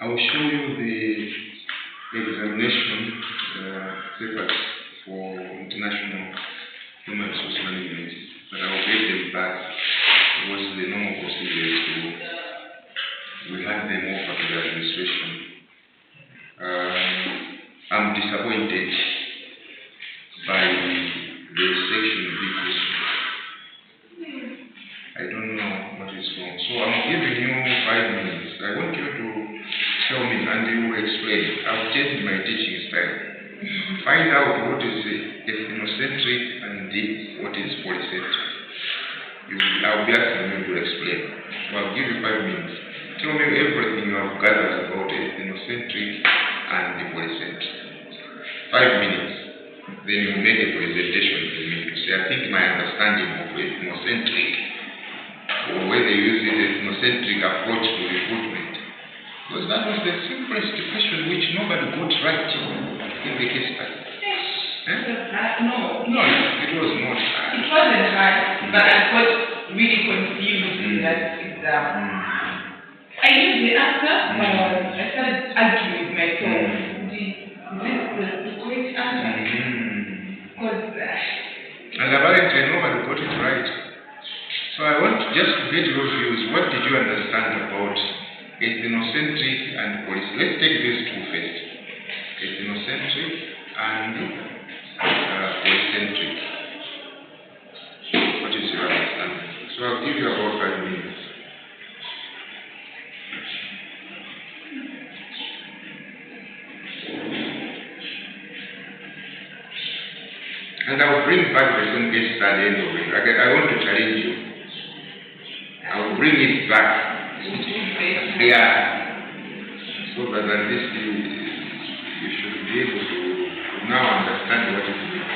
I will show you the examination papers for international human resource management, but I will get them back. It was the normal procedure, so we hand them over to the administration. I'm disappointed by the section B question. I don't know what is wrong. So I'm giving you 5 minutes. I want you to tell me and you will explain. I've changed my teaching style. Find out what is ethnocentric and what is polycentric. I'll be asking you to explain. So I'll give you 5 minutes. Tell me everything you have gathered about ethnocentric and polycentric. 5 minutes. Then you make a presentation to me to say, I think my understanding of ethnocentric, or whether you use the ethnocentric approach to recruitment, because that was the simplest question which nobody got right in the case study. Yes. No, it was not hard. It wasn't hard, but I got really confused in that exam. I knew the answer, but I started arguing with myself. Is this the correct answer? And apparently nobody got it right. So I want just to get your views. What did you understand about ethnocentric and polycentric? Let's take these two first. Ethnocentric and polycentric. What is your understanding? So I'll give you about 5 minutes. And I will bring back the same case study end of it. I want to challenge you. I will bring it back. Yeah. So that at least you should be able to now understand what it means.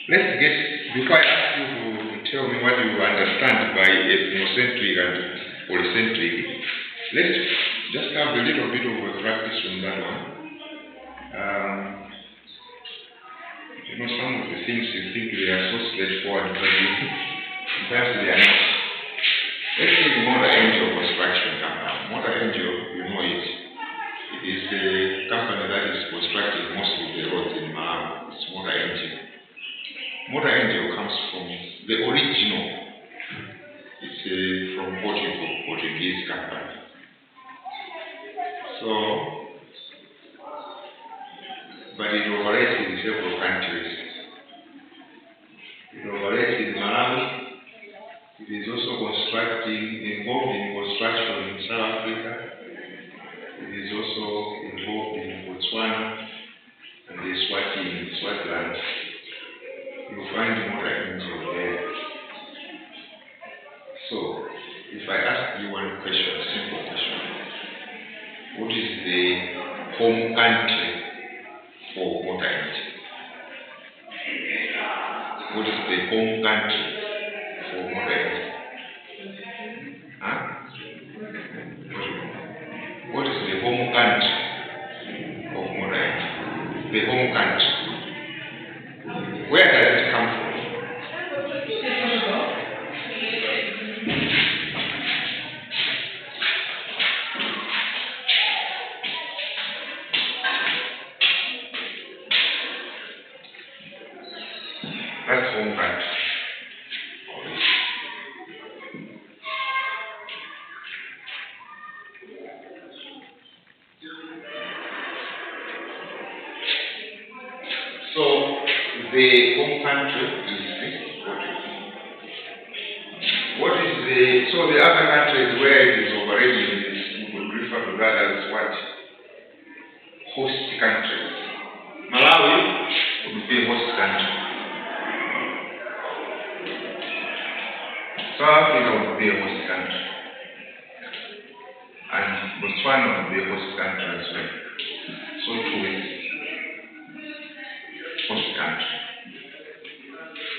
before I ask you to tell me what you understand by ethnocentric and polycentric, let's just have a little bit of a practice on that one. Some of the things you think they are so straightforward, but perhaps they are not. Let's take Motor Angel Construction Company. Motor Angel, you know it. It is a company that is constructing most of the roads in Malawi. It's Motor Angel. Motor Angel comes from the original. It's from Portuguese company. So, but it operates in several countries. It operates in Malawi. It is also involved in construction in South Africa. It is also involved in Botswana and Swaziland. You will find Motor Angel there. So, if I ask you one question, simple question, what is the home country for Motor Angel? What is the home country for Motor Angel? Huh? What is the home country of Motor Angel? The home country. Where does it come from? That's home country. So the home country is what is so the other countries where it is operating is, we would refer to that as what? Host countries. Malawi would be a host country. South Africa would be a host country. And Botswana would be a host country as well. So too is host country.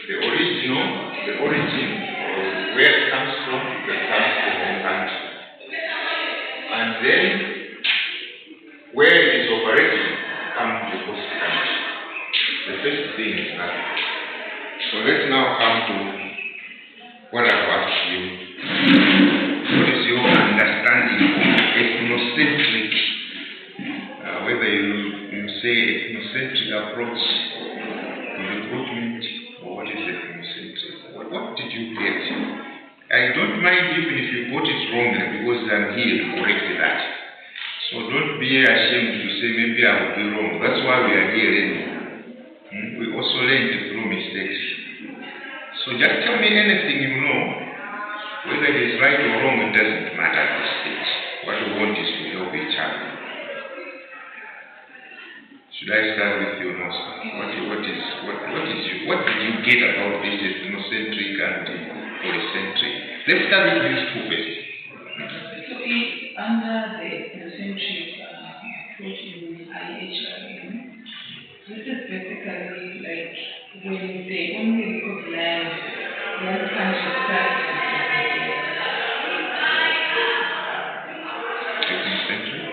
The origin, or where it comes from, that comes from home country. And then, where it is operating, comes the host country. The first thing is that. So let's now come to what I've asked you. What is your understanding of ethnocentric? Whether you say ethnocentric approach to recruitment, or what is ethnocentric? What did you get? I don't mind even if you got it wrongly, because I'm here to correct that. So don't be ashamed to say maybe I will be wrong. That's why we are here learning. We also learn through mistakes. So just tell me anything you know, whether it is right or wrong, it doesn't matter at this stage. What we want is to help each other. Should I start with you, Nosa? What did you get about this ethnocentric and polycentric? Let's start with these two first. So it's under the ethnocentric approach in IHRM. This is basically like when they only recognize one country practice. Ethnocentric?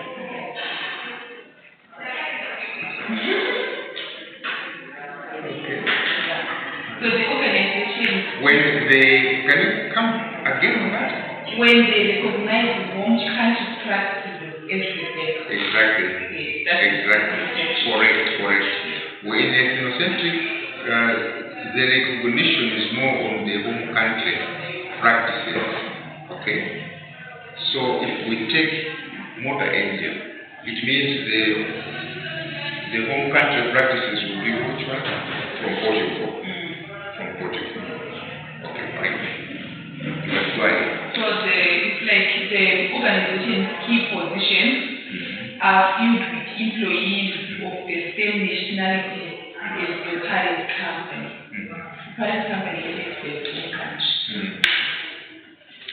Okay. So the organization, can you come again on that? When they recognize one country practices as the best. Exactly. Exactly. Correct. When ethnocentric, the recognition is more on the home country practices. Okay? So if we take Motor Angel, it means the home country practices will be which one? From Portugal. From Portugal. Okay, fine. That's why. So it's like the organization's key positions are filled with employees of the same nationality as the parent company. Parent company is the home country.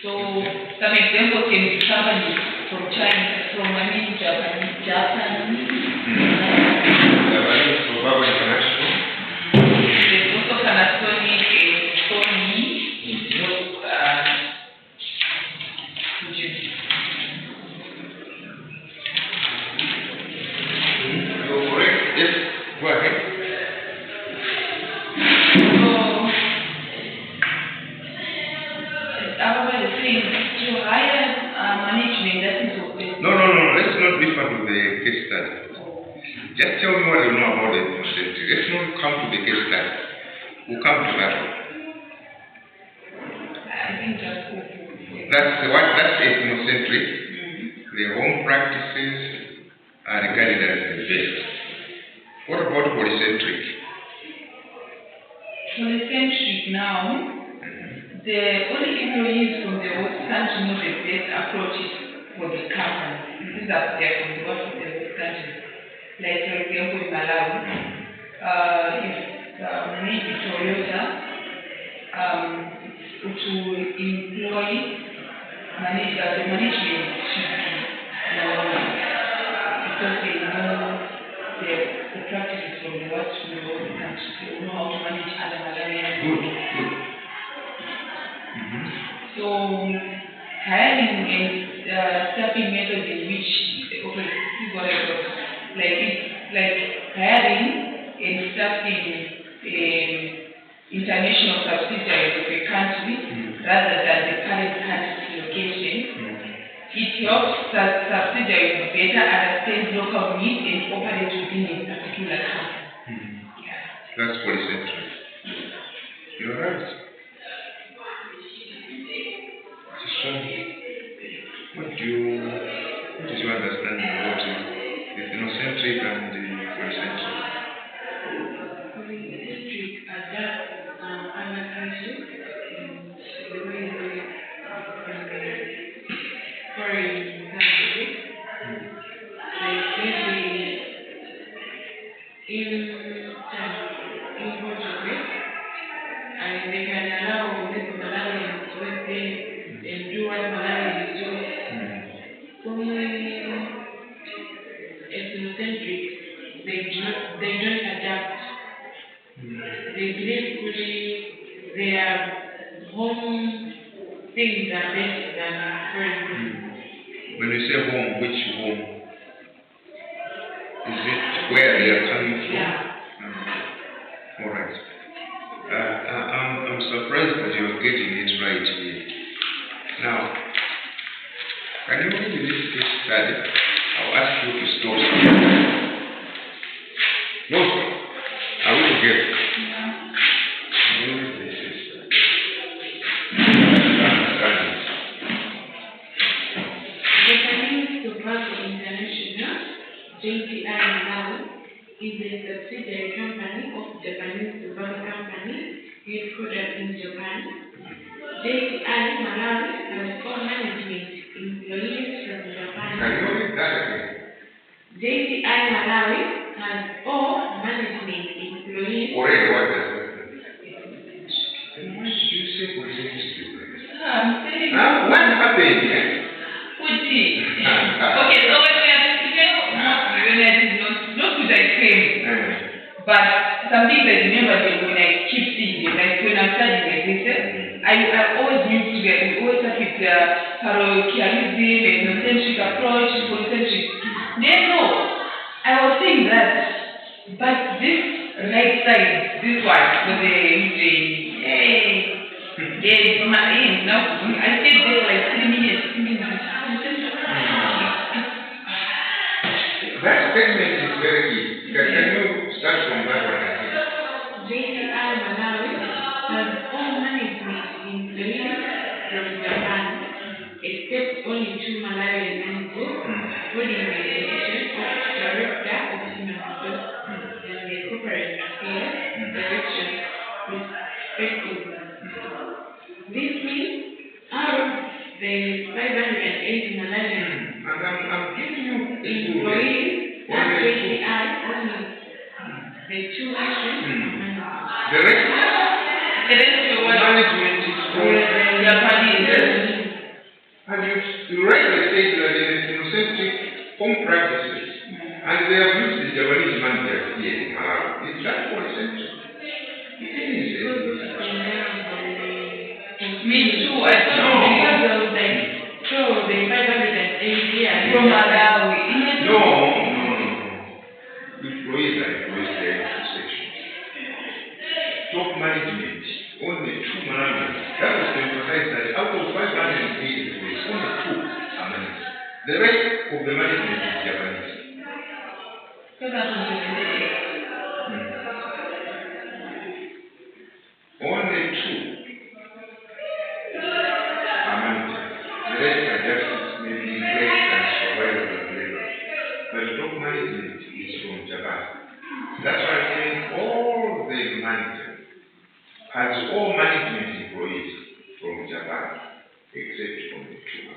So some examples can be companies from China, Japan. Japanese, International. There's also Canada. me what you know about ethnocentric. Let's not come to the case study. We'll come to that one. I think that's good. That's ethnocentric. The home practices are regarded as the best. What about polycentric? Polycentric now, the only employees from the host country know the best approaches for the company. These are from the host country. Like for example in Malawi, if maybe Toyota to employ the management should be because they know the practices from the host country. They know how to manage other Malawians. Good. So hiring and staffing methods in which this is what I got. Like hiring and staffing international subsidiaries of a country rather than the current country's location. It helps subsidiaries better understand local needs and operate within a particular country. That's polycentric. You're right. What is your understanding about ethnocentric and polycentric? Polycentric adapt other countries the way they foreign countries. Like maybe in Portugal, and they can allow maybe Malawians to work there and do what Malawians do. Ethnocentric, they don't adapt. They believe fully their home things are better than foreign things. When you say home, which home? Is it where they are coming from? Yeah. All right. I'm surprised that you're getting it right here. Now, can you read this case study? I'll ask you to stop. No, sir. I will together. Can you read this case study? Japanese Tobacco International, JTI Malawi, is a subsidiary company of Japanese Tobacco Company, headquartered in Japan. JTI Malawi has all management employees from Japan. Can you read that again? JTI Malawi has all management employees. Already, what does that mean? Why did you say polycentric? I'm saying What happened here? Fuji. Okay, so when we are speaking of not good I claim, but some things I remember when I keep seeing them, like when I'm studying like this, I always used to get, we always start with parochialism, ethnocentric approach, polycentric. Then no, I was saying that, but this right side, this one, for the now I stayed there like 3 minutes thinking That statement is very key. Can you start from that one again? JTI Malawi has all management employees from Japan, except only 2 Malawian managers, holding the position of Director of Human Resources and the Corporate Affairs Direction, respectively. This means out of the 580 Malawian I'm giving you employees at JTI, only the 2 actions The rest management is from Japanese. And you rightly said that in ethnocentric home practices, and they have used the Japanese managers here in Malawi. Is that polycentric? It is. Me too, I thought because of like, so the 580 from Malawi. No. Employees are employees there in two sections. Top management, only 2 Malawians. That was to emphasize that out of 580 employees, only 2 are managers. The rest of the management is Japanese. Because 2078. Only two are managers. The rest are just maybe great and survivors and labor. But top management is from Japan. That's why I'm saying all the managers has all management employees from Japan, except from the two.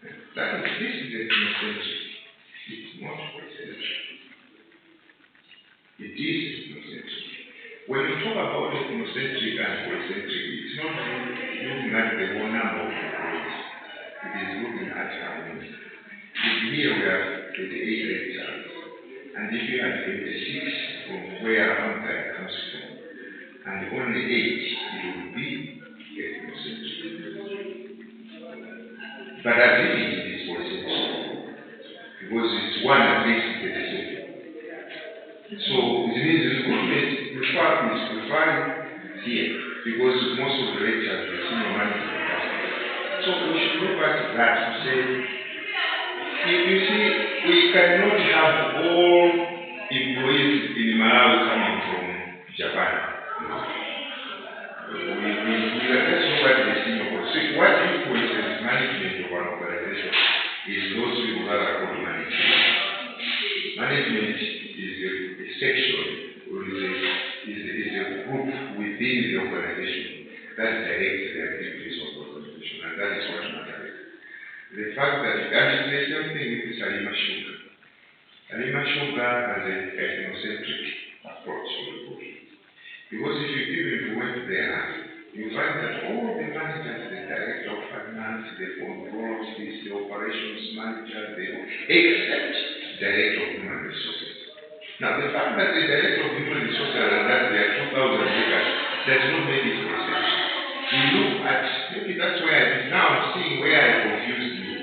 This is ethnocentric. It's not ethnocentric. It is ethnocentric. When you talk about ethnocentric and polycentric, it's not looking at the whole number of employees. It is looking at how many. If here we have 28 lecturers, and if you have 26 from where Avantai comes from, and only 8, it will be ethnocentric. But I think it is polycentric, because it's one against 37. So it means recruitment is preferred here, because most of the lecturers are senior management. So we should look at that to say, you see, we cannot have all employees in Malawi coming from Japan. We just look at the senior board. So what influences management of an organization is those people that are called management. Management is a section or is a group within the organization that directs the activities of the organization, and that is what matters. The fact that, and it's the same thing with Salima Sugar. Salima Sugar has an ethnocentric approach to the board. Because if you went there, you find that all the managers, the director of finance, the controls, the operations manager, except director of human resources. Now, the fact that the director of human resources and that there are 2,000 acres does not make it essential. We look at, maybe that's where I am now seeing where I confused you.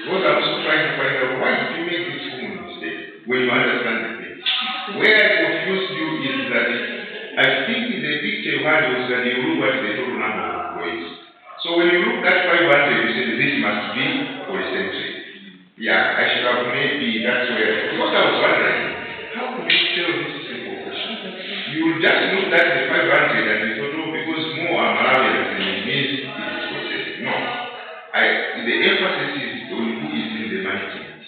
Because I'm also trying to find out why did you make this common mistake when you understand the thing. Where I confused you is that I think the picture you had was that you look at the total number of employees. So when you look at 500, you say this must be polycentric. Yeah, I should have maybe, that's where, because I was wondering, how could you tell this simple question? You will just look at the 500 and the total, because more are Malawians and it means it is polycentric. No. The emphasis is on who is in the management.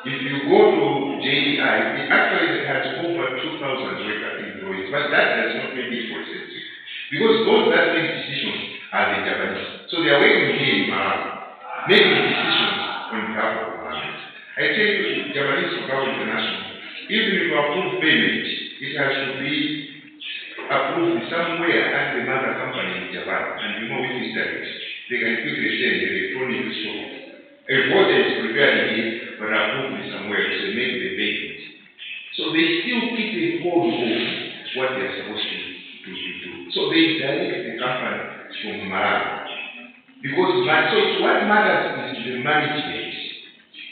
If you go to JDI, it actually has over 2,000 record employees, but that does not make it polycentric. Because those that make decisions are the Japanese. So they are working here in Malawi, making decisions on behalf of Malawi. I tell you, Japanese Soccer International, even if you approve payment, it has to be approved somewhere at the mother company in Japan, and you know which is that. They can quickly send the electronic store. A voter is prepared here, but approved somewhere, so make the payment. So they still keep a hold of what they are supposed to do. So they direct the company from Malawi. Because so what matters is the management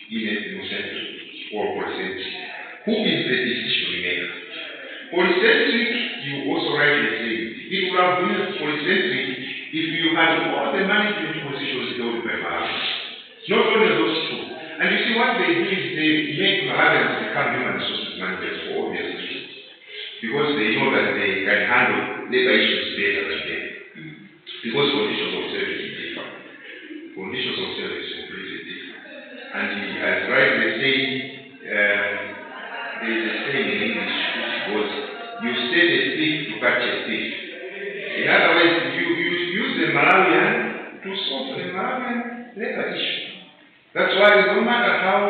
in ethnocentric or polycentric. Who is the decision maker? Polycentric, you also rightly say, it would have been polycentric if you had all the management positions held by Malawi. Not only those two. And you see what they do is they make Malawians become human resources managers for obvious reasons. Because they know that they can handle labor issues better than them. Because conditions of service is different. Conditions of service is completely different. And as rightly say, there is a saying in English which goes, you set a thief to catch a thief. In other words, you use the Malawian to solve the Malawian labor issue. That's why no matter how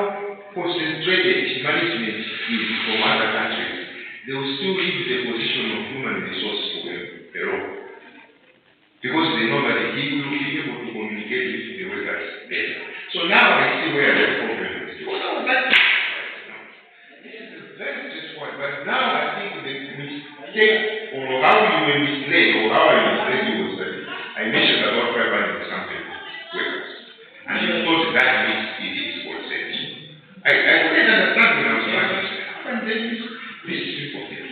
concentrated management is from other countries, they will still leave the position of human resource for Peru. Because they know that he will be able to communicate with the workers better. So now I see where the problem is. This is very straightforward, but now I think the mistake or how you were misled or how I misled you was that I mentioned about 500 something workers. And you thought that means it is polycentric. I couldn't understand when I was writing. How can they miss this simple thing?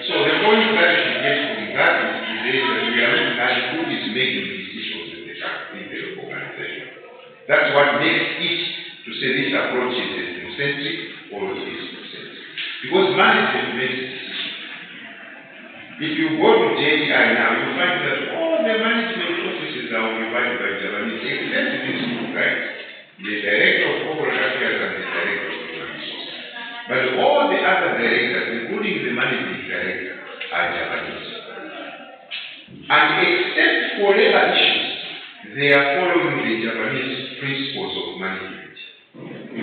So the point that you should get from that is today that we are looking at who is making decisions in the organization. That's what makes it to say this approach is ethnocentric Because management makes decisions. If you go to JTI now, you find that all the management processes are occupied by Japanese, except these two guys, the director of corporate affairs and the director of human resources. But all the other directors, including the managing director, are Japanese. And except for labor issues, they are following the Japanese principles of management.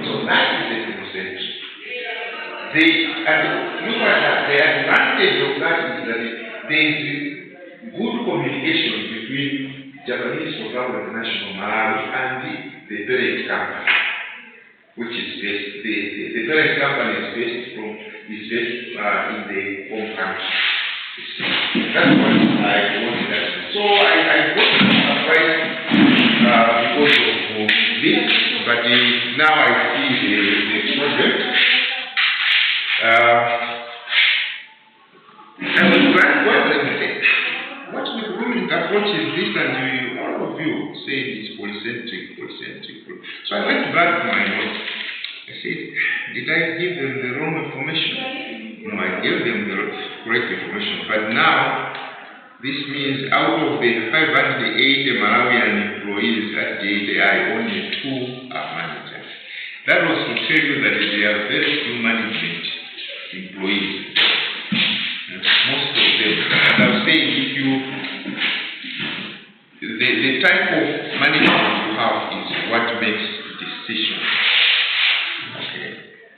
So that is the ethnocentric. And look at that. The advantage of that is that there is good communication between Japanese Government National Malawi and the parent company, which is based. The parent company is based in the home country. That's what I wanted to say. So I got surprised because of this, but now I see the project. I was glad what the ruling approach is this, and all of you say it's polycentric. So I went back to my notes. I said, did I give them the wrong information? No, I gave them the correct information. But now, this means out of the 580 Malawian employees at JTI, only 2 are managers. That was to tell you that there are very few management employees. Most of them. And I was saying, if you, the type of management you have is what makes decisions. Okay.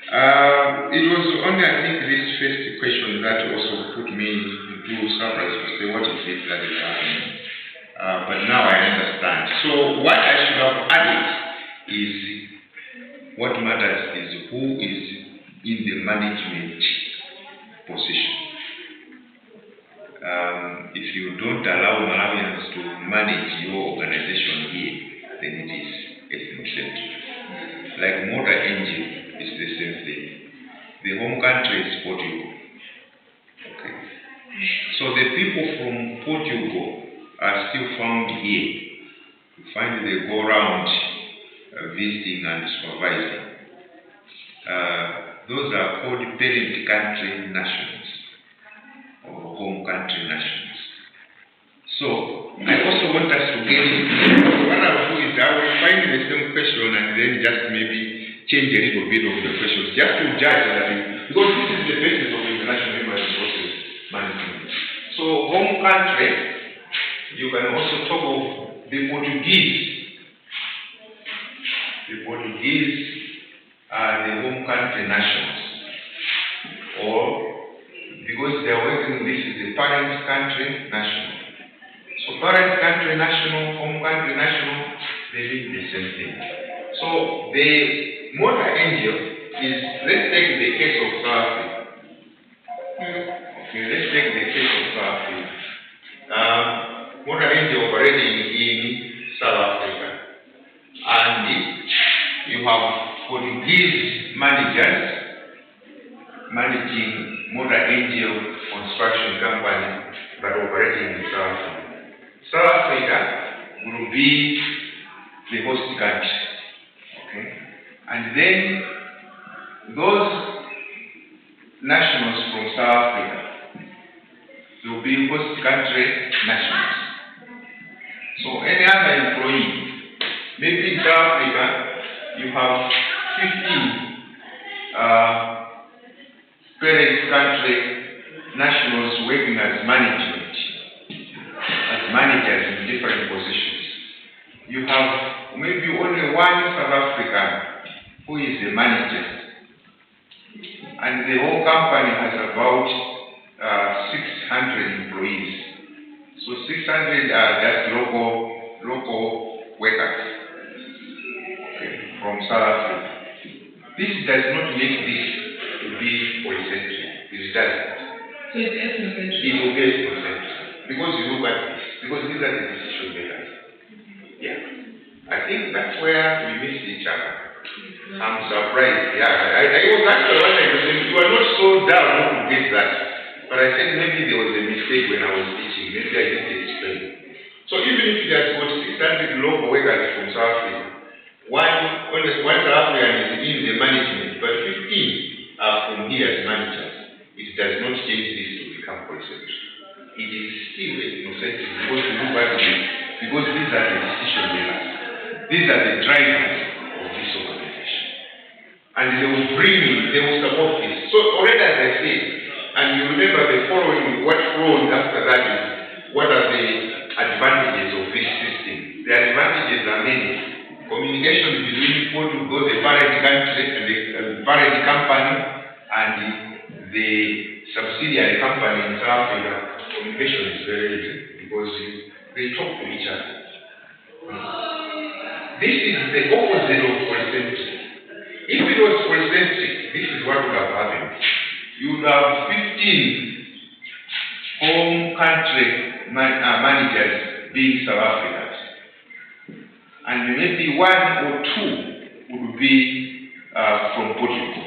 It was only, I think, this first question that also put me into surprise to say, what is it that is happening? But now I understand. So what I should have added is, what matters is who is in the management position. If you don't allow Malawians to manage your organization here, then it is ethnocentric. Like Motor NGO is the same thing. The home country is Portugal. Okay. So the people from Portugal are still found here. You find they go around visiting and supervising. Those are called parent country nationals or home country nationals. So I also want us to get into what I'll do is I will find the same question and then just maybe change a little bit of the questions just to judge that, because this is the basis of international human resources management. So home country, you can also talk of the Portuguese. The Portuguese are the home country nationals, or because they are working, this is the parent country national. So parent country national, home country national, they mean the same thing. So the Motor NGO is, let's take the case of South Africa. Okay, let's take the case of South Africa. Motor NGO operating in South Africa. And you have Portuguese managers managing Motor NGO construction company but operating in South Africa. South Africa will be the host country. Okay? And then those nationals from South Africa will be host country nationals. So any other employee, maybe in South Africa, you have 15 parent country nationals working as management, as managers in different positions. You have maybe only one South African who is a manager, and the whole company has about 600 employees. So 600 are just local workers from South Africa. This does not make this to be polycentric. It doesn't. So it's ethnocentric. It will be ethnocentric. Because you look at this. Because these are the decision makers. Yeah. I think that's where we miss each other. I'm surprised. Yeah. I was actually wondering, you are not so down not to get that. But I said maybe there was a mistake when I was teaching. Maybe I didn't explain. So even if you have got 600 local workers from South Africa, one South African is in the management, but 15 are from here as managers. does not change this to become polycentric. It is still ethnocentric because we move back to it, because these are the decision makers. These are the drivers of this organization. And they will bring in, they will support this. So already as I said, and you remember the following, what flows after that is, what are the advantages of this system? The advantages are many. Communication between both the parent country and the parent company and the subsidiary company in South Africa. Communication is very easy because they talk to each other. This is the opposite of polycentric. If it was polycentric, this is what would have happened. You would have 15 home country managers being South Africans. And maybe one or two would be from Portugal.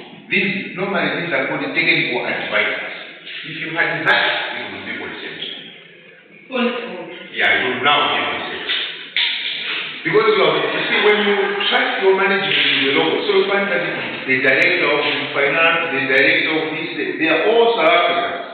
Normally these are called technical advisors. If you had that, it would be polycentric. Yeah, it would now be polycentric. Because you see, when you trust your management in the local, so you find that the director of finance, the director of this, they are all South Africans.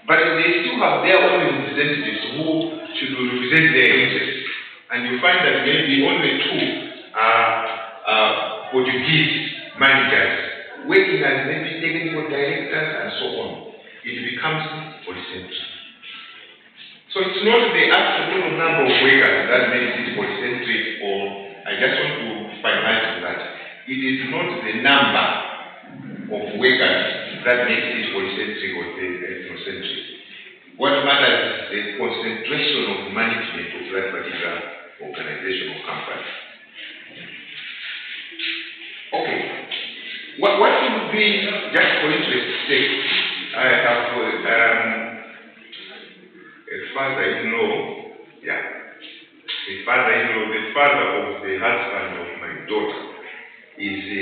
But they still have their own representatives who should represent their interests. And you find that maybe only two are Portuguese managers working as maybe technical directors and so on. It becomes polycentric. So it's not the absolute number of workers that makes it polycentric, or I just want to finalize that. It is not the number of workers that makes it polycentric or ethnocentric. What matters is the concentration of management of that particular organization or company. Okay. What would be, just for interest's sake, I have a father-in-law, the father of the husband of my daughter is a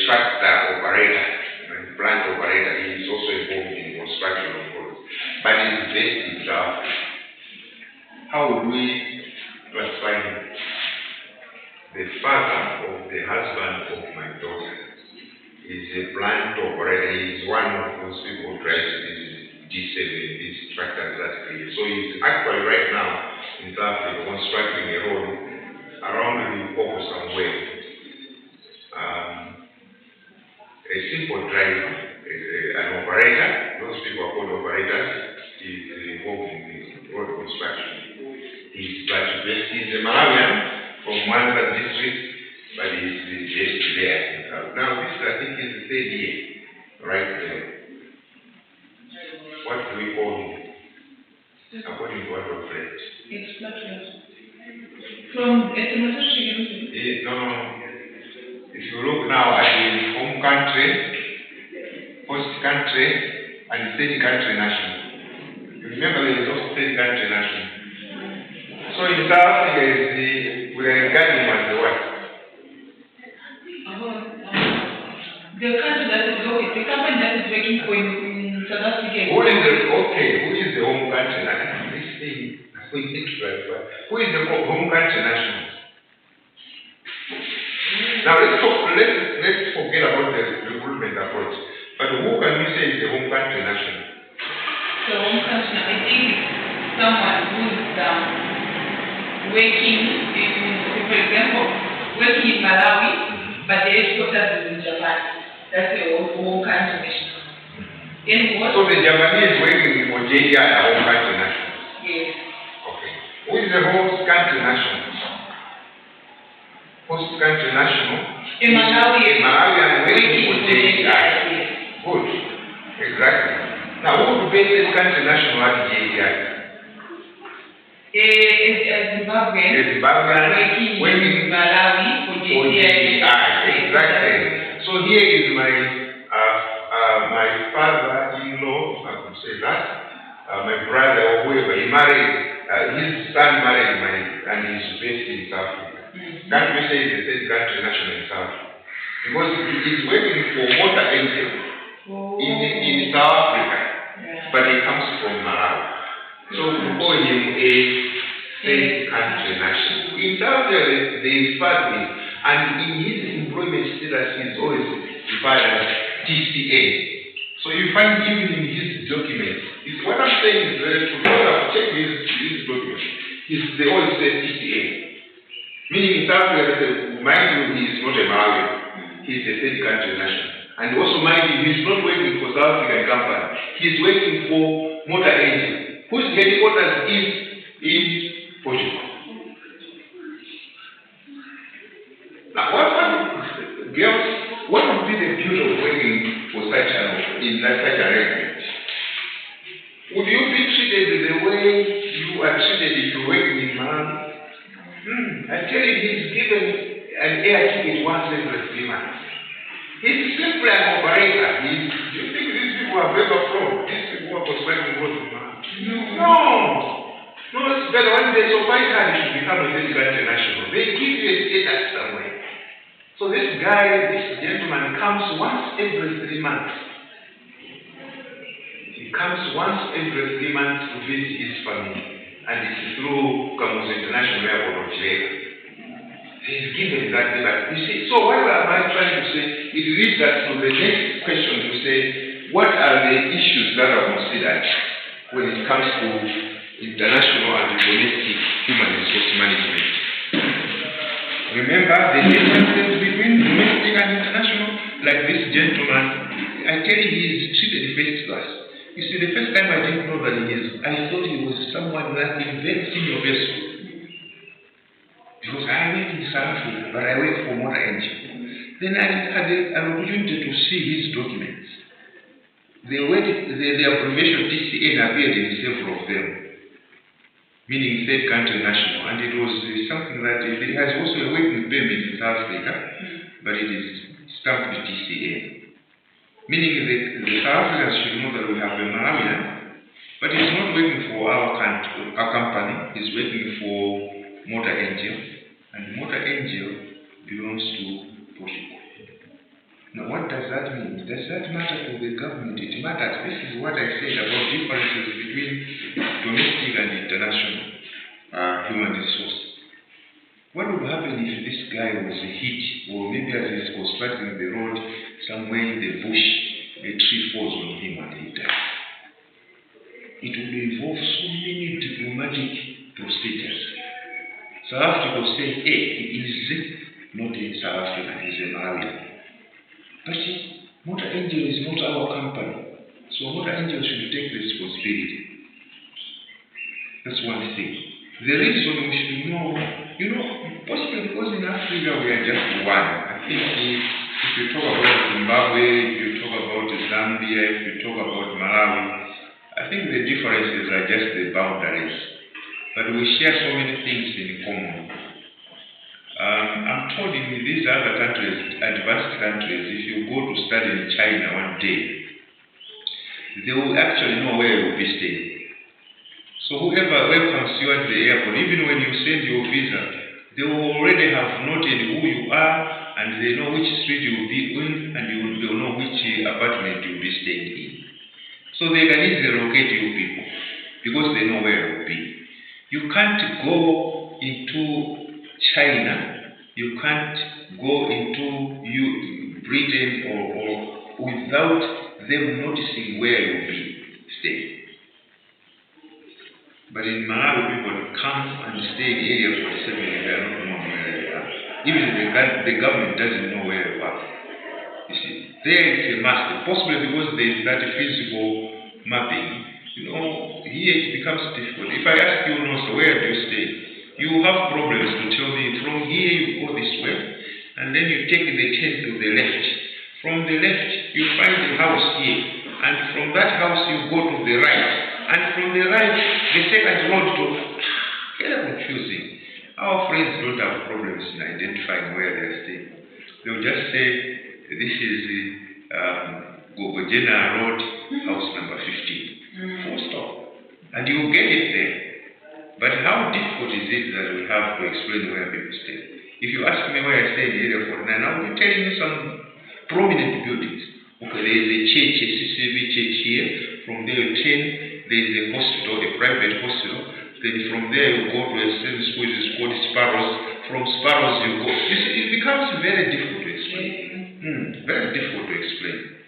tractor operator, a plant operator. He is also involved in construction of roads, but he is based in South Africa. How would we classify him? The father of the husband of my daughter is a plant operator. He is one of those people who drives these G7, these tractors that create. So he's actually right now in South Africa constructing a road around the Limpopo somewhere. A simple driver, an operator, those people are called operators, is involved in this road construction. He's a Malawian from Mwanza district, but he's based there. Now this I think is the third year, right there. What do we call him? According to what we've read. From ethnocentric. No. If you look now at the home country, host country, and third country national. You remember there is also third country national. So in South Africa, we are regarding him as the what? The country that is okay, the company that is working for in South Africa. Who is the home country national? This thing, who is the home country national? Now let's forget about the recruitment approach. But who can we say is the home country national? The home country, I think someone who is working in, for example, working in Malawi, but the headquarters is in Japan. That's the home country national. So the Japanese working for JDI are home country national? Yes. Okay. Who is the host country national? Host country national? In Malawi and working for JDI. Yes. Good. Exactly. Now who would be the country national at JDI? Zimbabwean working in Malawi for JDI. Exactly. So here is my father-in-law, if I could say that, my brother or whoever. He married, his son married and he's based in South Africa. Can't we say it's the third country national in South Africa? Because he's working for Motor Angel in South Africa, but he comes from Malawi. So we call him a third country national. In South Africa, they refer to him, and in his employment status, he is always referred as TCA. So you find even in his documents, what I'm saying is very true. Because I've checked his documents. They always say TCA. Meaning in South Africa, mind you, he is not a Malawian. He is a third country national. And also mind you, he is not working for South African company. He is working for Motor Engine, whose headquarters is in Portugal. Now, what would be the beauty of working for such arrangement? Would you be treated the way you are treated if you're working in Malawi? I tell you, he's given an air ticket once every 3 months. He's simply an operator. Do you think these people have ever fraud? These people are persuading God to Malawi? No, it's better when they survive hard to become a third country national. They give you a status somewhere. So this gentleman comes once every 3 months. He comes once every 3 months to visit his family. And it's through Kamuzu International Airport of Chile. He's given that debate. You see, so what am I trying to say? It leads us to the next question to say, what are the issues that are considered when it comes to international and domestic human resource management? Remember the differences between domestic and international? Like this gentleman, I tell you, he is treated first class. You see, the first time I didn't know that I thought he was someone like a very senior person. Because I work in South Africa, but I work for Motor Engine. Then I had an opportunity to see his documents. The abbreviation TCN appeared in several of them, meaning third country national, and it was something that it has also a working permit in South Africa, but it is stamped with TCN. Meaning the South Africans should know that we have a Malawian, but he's not working for our company, he's working for Motor Engine, and Motor Engine belongs to Portugal. Now what does that mean? Does that matter to the government? It matters. This is what I said about differences between domestic and international human resource. What would happen if this guy was hit, or maybe as he's constructing the road somewhere in the bush, a tree falls on him and he dies? It would involve so many diplomatic procedures. South Africa will say, hey, he is not a South African, he's a Malawian. But Motor Engine is not our company, so Motor Engine should take the responsibility. That's one thing. The reason we should know, possibly because in Africa we are just one. I think if you talk about Zimbabwe, if you talk about Zambia, if you talk about Malawi, I think the differences are just the boundaries. But we share so many things in common. I'm told in these other countries, advanced countries, if you go to study in China one day, they will actually know where you will be staying. So whoever welcomes you at the airport, even when you send your visa, they will already have noted who you are, and they know which street you will be in, and they will know which apartment you will be staying in. So they can easily locate you people, because they know where you will be. You can't go into China, you can't go into Britain or without them noticing where you will be staying. But in Malawi, people come and stay in areas for 7 years, they are not knowing where they are. Even the government doesn't know where they are. You see, there it's a must, possibly because there is that physical mapping. Here it becomes difficult. If I ask you, so where do you stay? You have problems to tell me from here you go this way, and then you take the turn to the left. From the left, you find the house here, and from that house you go to the right, and from the right, the second road to. Very confusing. Our friends don't have problems in identifying where they are staying. They'll just say, this is Gogojena Road, house number 15. Full stop. And you get it there. But how difficult is it that we have to explain where people stay? If you ask me where I stay in the area 49, I'll be telling you some prominent buildings. Okay, there is a church, a CCV church here. From there you turn, there is a hospital, a private hospital. Then from there you go to a certain school, it is called Sparrows. From Sparrows you go. You see, it becomes very difficult to explain. Very difficult to explain.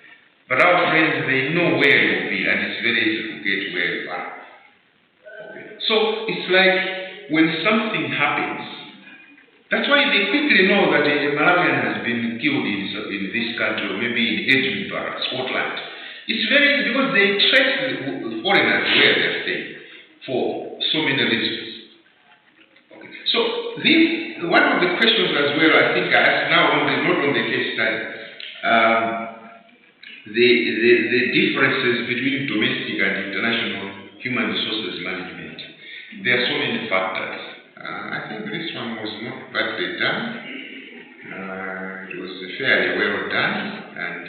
But our friends, they know where you'll be, and it's very easy to get where you are. Okay. So it's like when something happens, that's why they quickly know that a Malawian has been killed in this country, or maybe in Edinburgh, Scotland. It's very easy because they trace the foreigners where they're staying for so many reasons. Okay. So one of the questions as well, I think I asked now, not on the case study, the differences between domestic and international human resources management. There are so many factors. I think this one was not badly done. It was fairly well done, and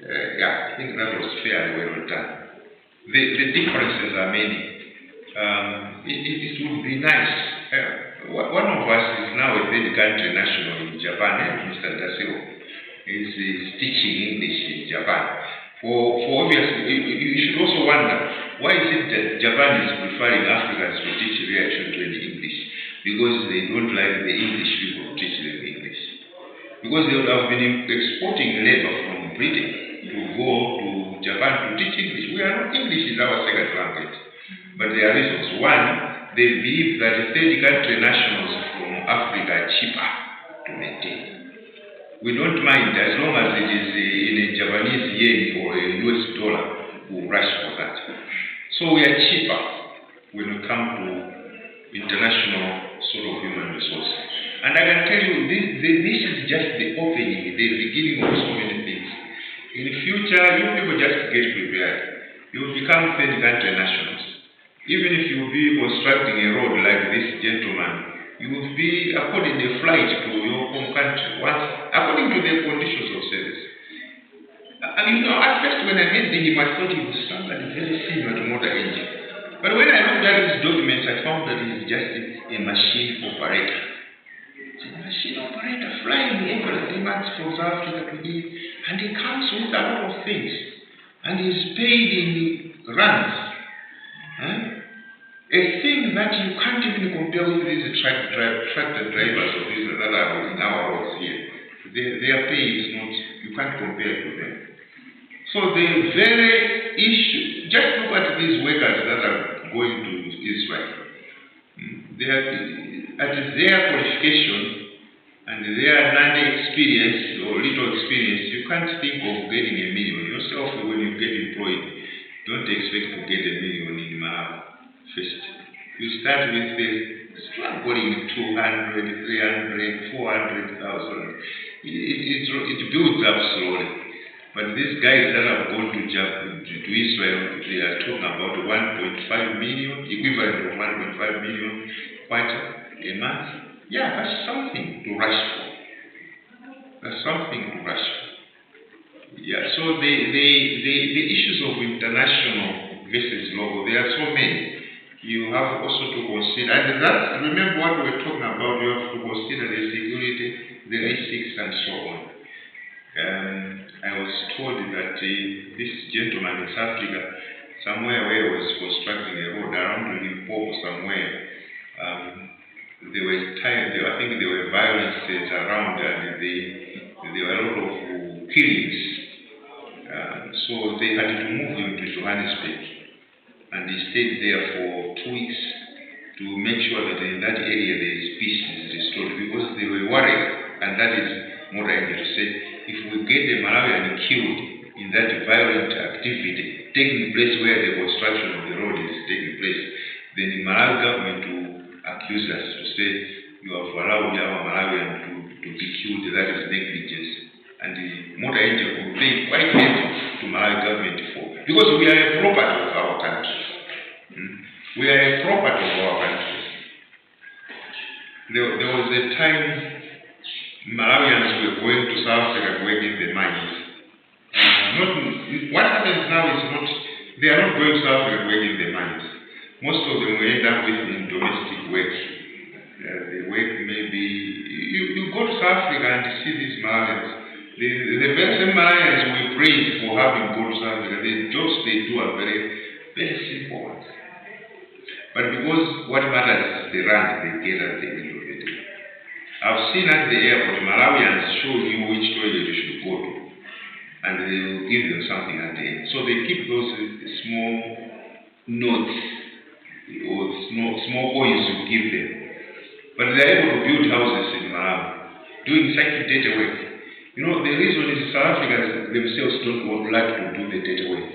I think that was fairly well done. The differences are many. It would be nice. One of us is now a third country national in Japan, Mr. Daseo. Is teaching English in Japan. For obvious, you should also wonder, why is it that Japan is preferring Africans to teach their children English? Because they don't like the English people to teach them English. Because they would have been exporting labor from Britain to go to Japan to teach English. English is our second language. But there are reasons. One, they believe that third country nationals from Africa are cheaper to maintain. We don't mind as long as it is in a Japanese yen or a US dollar, we'll rush for that. So we are cheaper when we come to international sort of human resources. And I can tell you, this is just the opening, the beginning of so many things. In the future, you people just get prepared. You will become third country nationals. Even if you will be constructing a road like this gentleman, you will be according a flight to your home country, according to the conditions of service. And at first when I met him, I thought he was somebody very similar to Motor Engine. But when I looked at his documents, I found that he's just a machine operator. It's a machine operator flying every 3 months from South Africa to here, and he comes with a lot of things. And he's paid in rands. A thing that you can't even compare with these tractor drivers or these that are in our roads here. Their pay is not, you can't compare to them. So the very issue, just look at these workers that are going to Israel. At their qualification and their non-experience or little experience, you can't think of getting $1 million. Yourself, when you get employed, don't expect to get $1 million in Malawi. First, you start with struggling 200, 300, 400,000. It builds up slowly. But these guys that have gone to Israel, they are talking about 1.5 million, equivalent of 1.5 million kwacha a month. Yeah, that's something to rush for. That's something to rush for. Yeah, so the issues of international versus local, there are so many. You have also to consider, and that, remember what we were talking about, you have to consider the security, the risks, and so on. I was told that this gentleman in South Africa, somewhere where he was constructing a road around Limpopo somewhere, there were I think there were violences around, and there were a lot of killings. So they had to move him to Johannesburg. And he stayed there for 2 weeks to make sure that in that area there is peace is restored, because they were worried, and that is what I need to say. If we get the Malawian killed in that violent activity taking place where the construction of the road is taking place, then the Malawi government will accuse us to say you have allowed our Malawian to be killed, that is negligence. And the Motor Angel will pay quite heavy to Malawi government for, because we are a property of our country. We are a property of our country. There was a time Malawians were going to South Africa to work in the mines. What happens now is they are not going to South Africa to work in the mines. Most of them will end up with in domestic work. They work maybe, you go to South Africa and see these Malawians. The very same Malawians we praise for having gone to South Africa, the jobs they do are very, very simple ones. But because what matters is the rand they get at the end of the day. I've seen at the airport Malawians showing you which toilet you should go to. and they will give them something at the end. So they keep those small notes or small coins to give them. But they are able to build houses in Malawi, doing such data work. You know, the reason is South Africans themselves don't like to do the data work.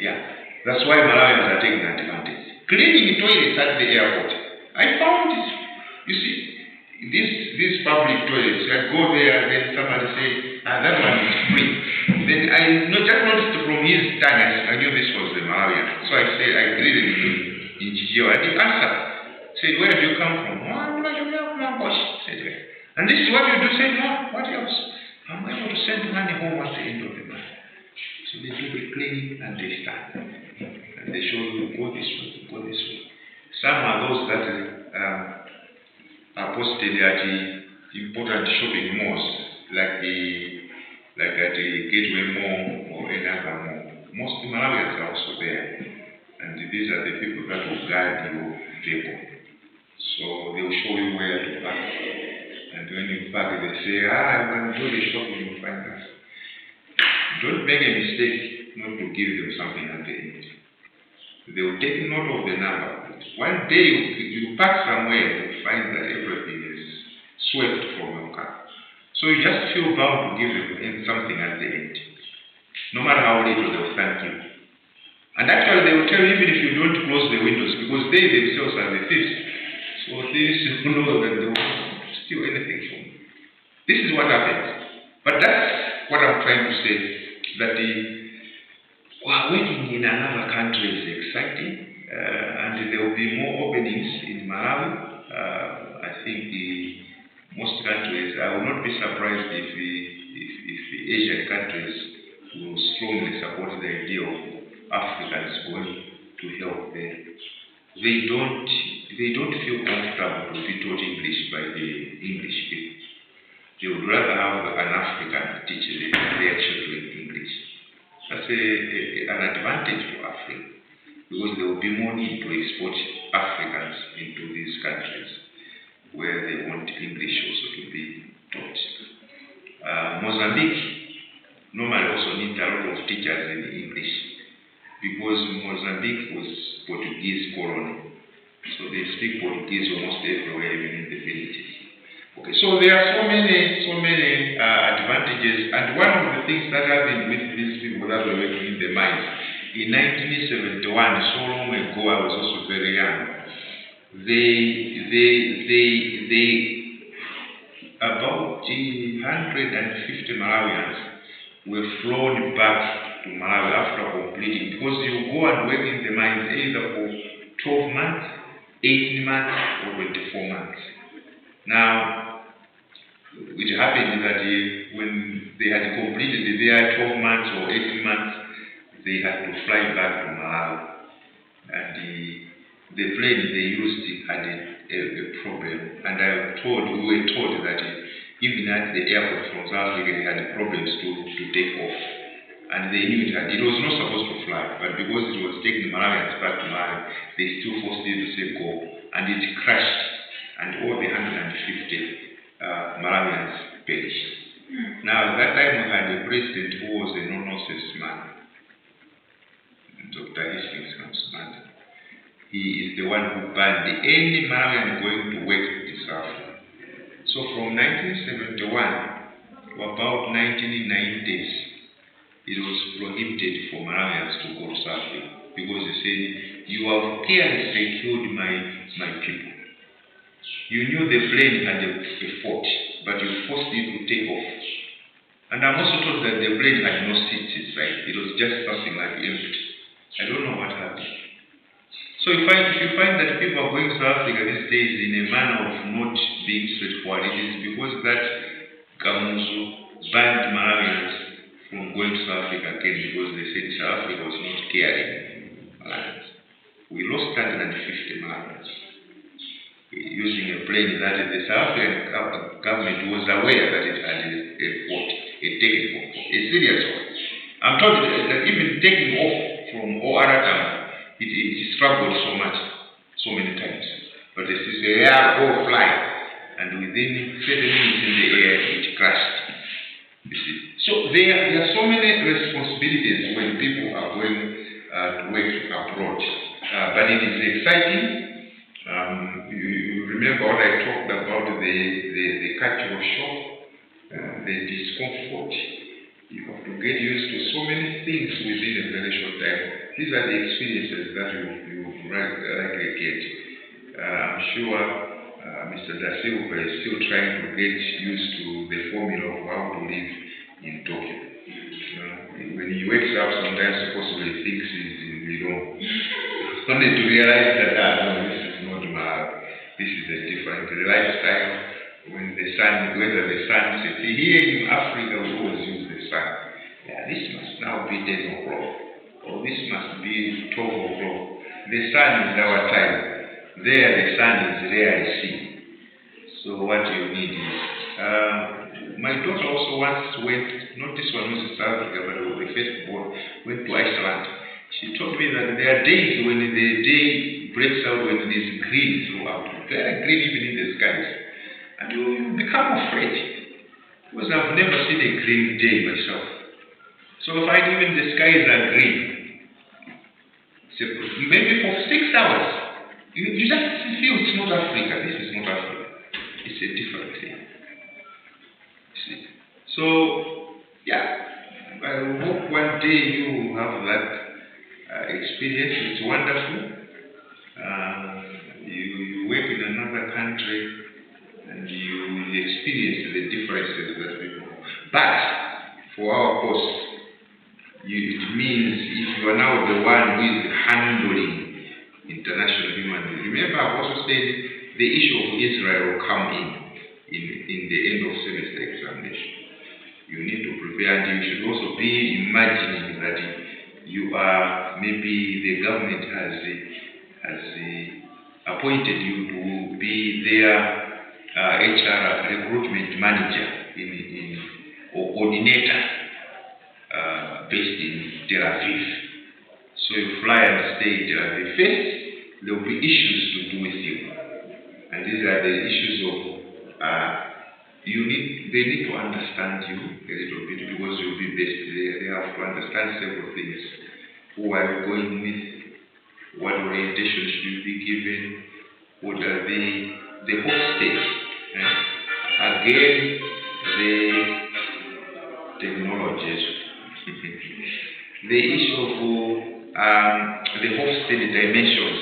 Yeah, that's why Malawians are taking advantage. Cleaning toilets at the airport. I found it. You see, these public toilets, I go there, then somebody say, that one is free. Then I just noticed from his tongue, I knew this was the Malawian. So I said, I greeted him in Chijio. I didn't answer. Said, where do you come from? Said, and this is what you do? Said, no, what else? I'm able to send money home at the end of the month. So they do the cleaning and they start. And they show you, go this way, go this way. Some are those that are posted at the important shopping malls, like at the Gateway Mall or another mall. Most Malawians are also there. And these are the people that will guide your vehicle. So they will show you where to park. And when you park, they say, you can do the shopping, you find us. Don't make a mistake not to give them something at the end. They will take note of the number. One day you park somewhere, you find that everything is swept from your car. So you just feel bound to give them something at the end. No matter how little, they will thank you. And actually they will tell you even if you don't close the windows, because they themselves are the thieves. So thieves know that they won't steal anything from you. This is what happens. But that's what I'm trying to say, that working in another country is exciting, and there will be more openings in Malawi. I think most countries, I will not be surprised if the Asian countries will strongly support the idea of Africans going to help them. They don't feel comfortable to be taught English by the English people. They would rather have an African teaching their children English. That's an advantage for Africa, because there will be more need to export Africans into these countries where they want English also to be taught. Mozambique normally also needs a lot of teachers in English, because Mozambique was Portuguese colony. So they speak Portuguese almost everywhere, even in the villages. Okay, so there are so many advantages, and one of the things that happened with these people that were working in the mines, in 1971, so long ago, I was also very young, about 150 Malawians were flown back to Malawi after completing, because you go and work in the mines either for 12 months, 18 months, or 24 months. Now, it happened that when they had completed their 12 months or 18 months, they had to fly back to Malawi. And the plane they used had a problem. And we were told that even at the airport from South Africa, they had problems to take off. And they knew it was not supposed to fly, but because it was taking Malawians back to Malawi, they still forced it to say go. And it crashed, and all the 150 Malawians perished. Now, at that time we had a president who was a no-nonsense man, Dr. Hastings Msmati. He is the one who banned any Malawian going to work in South Africa. So from 1971 to about 1990s, it was prohibited for Malawians to go to South Africa, because they said, you have carelessly killed my people. You knew the plane had a fault, but you forced it to take off. And I'm also told that the plane had no seats inside. It was just something like empty. I don't know what happened. So if you find that people are going to South Africa these days in a manner of not being straightforward, it is because that Kamuzu banned Malawians from going to South Africa again, because they said South Africa was not caring Malawians. We lost 150 Malawians using a plane that the South African government was aware that it had a fault, a technical fault, a serious one. I'm told that even taking off from Oaratam, it struggled so many times. But they say, go fly. And within 7 minutes in the air, it crashed. You see. So there are so many responsibilities when people are going to work abroad. But it is exciting. You remember what I talked about, the cultural shock, the discomfort. You have to get used to so many things within a very short time. These are the experiences that you likely get. I'm sure Mr. Da Silva is still trying to get used to the formula of how to live in Tokyo. When he wakes up, sometimes possibly thinks he's wrong. Only to realize that, no, this is not this is a different lifestyle. Whether the sun sets. Here in Africa, we always use the sun. Yeah, this must now be 10 o'clock, or this must be 12 o'clock. The sun is our time. There, the sun is rarely seen. So what you need is, my daughter also once went, not this one was in South Africa, but the first born, went to Iceland. She told me that there are days when the day breaks out when it is green throughout. There are green even in the skies. And you become afraid. Because I've never seen a green day myself. So I find even the skies are green. So maybe for 6 hours, you just feel it's not Africa. This is not Africa. It's a different thing. See? So, yeah, I hope one day you have that experience. It's wonderful. You work in another country and you experience the differences that people. But for our course, it means if you are now the one who is handling international human rights. Remember, I've also said the issue of Israel will come in the end of semester examination. You need to prepare, and you should also be imagining that you are, maybe the government has appointed you to be their HR recruitment manager or coordinator based in Tel Aviv. So you fly and stay in Tel Aviv. First, there will be issues to do with you. And these are the issues of they need to understand you a little bit because you'll be based there. They have to understand several things. Who are you going with? What orientation should you be given? What are the hostels? Again, the technologies. The issue of the hostel dimensions.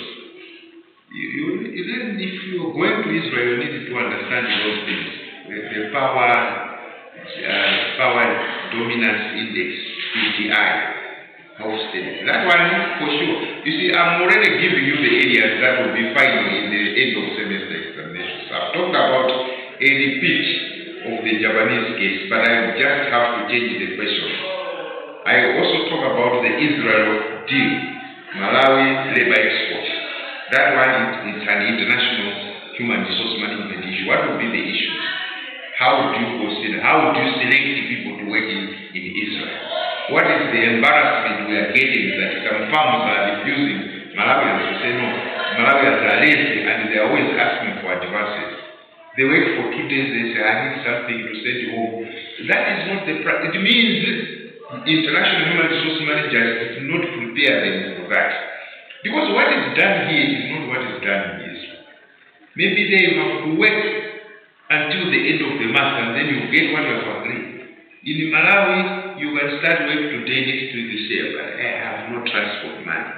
Even if you're going to Israel, you need to understand those things. The power dominance index, PTI, hostel. That one for sure. You see, I'm already giving you the areas that will be final in the end of semester examinations. I've talked about a repeat of the Japanese case, but I just have to change the question. I also talk about the Israel deal, Malawi labor export. That one is an international human resource management issue. What would be the issues? How would you consider? How would you select people to work in Israel? What is the embarrassment we are getting that some farms are refusing Malawians to say no? Malawians are lazy and they are always asking for advances. They wait for 2 days, they say, I need something to send you home. That is not the practice. It means international human resource managers is not preparing for that. Because what is done here is not what is done in Israel. Maybe they have to wait until the end of the month and then you get what you have agreed. In Malawi, you can start work today, next week you say, but I have no transport money.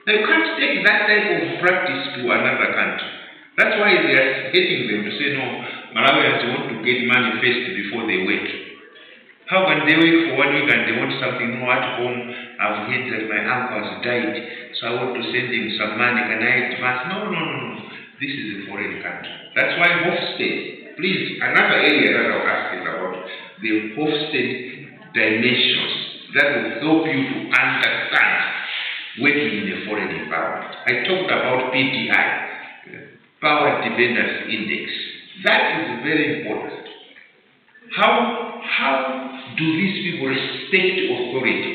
Now you can't take that type of practice to another country. That's why they are hating them to say, no, Malawians want to get money first before they work. How can they wait for 1 week and they want something? No, at home, I've heard that my uncle has died, so I want to send him some money. Can I advance? No. This is a foreign country. That's why Hofstede, please, another area that I'll ask is about the Hofstede dimensions that will help you to understand working in a foreign environment. I talked about PTI, Power Dependence Index. That is very important. How do these people respect authority?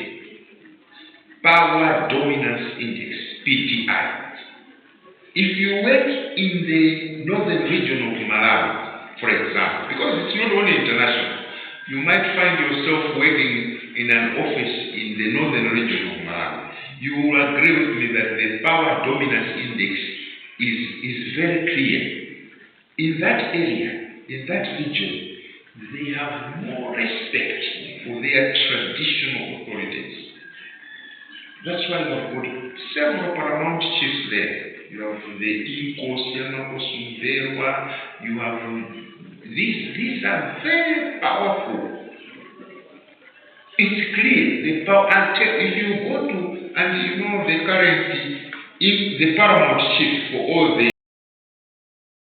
Power Dominance Index, PTI. If you work in the northern region of Malawi, for example, because it's not only international, You might find yourself working in an office in the northern region of Malawi. You will agree with me that the power dominance index is very clear. In that area, in that region, they have more respect for their traditional authorities. That's why you have got several paramount chiefs there. You have the Inko, Sianoko, Sumberwa, you have these are very powerful. It's clear the power, if you go to, and you know the currency, if the paramount chief for all the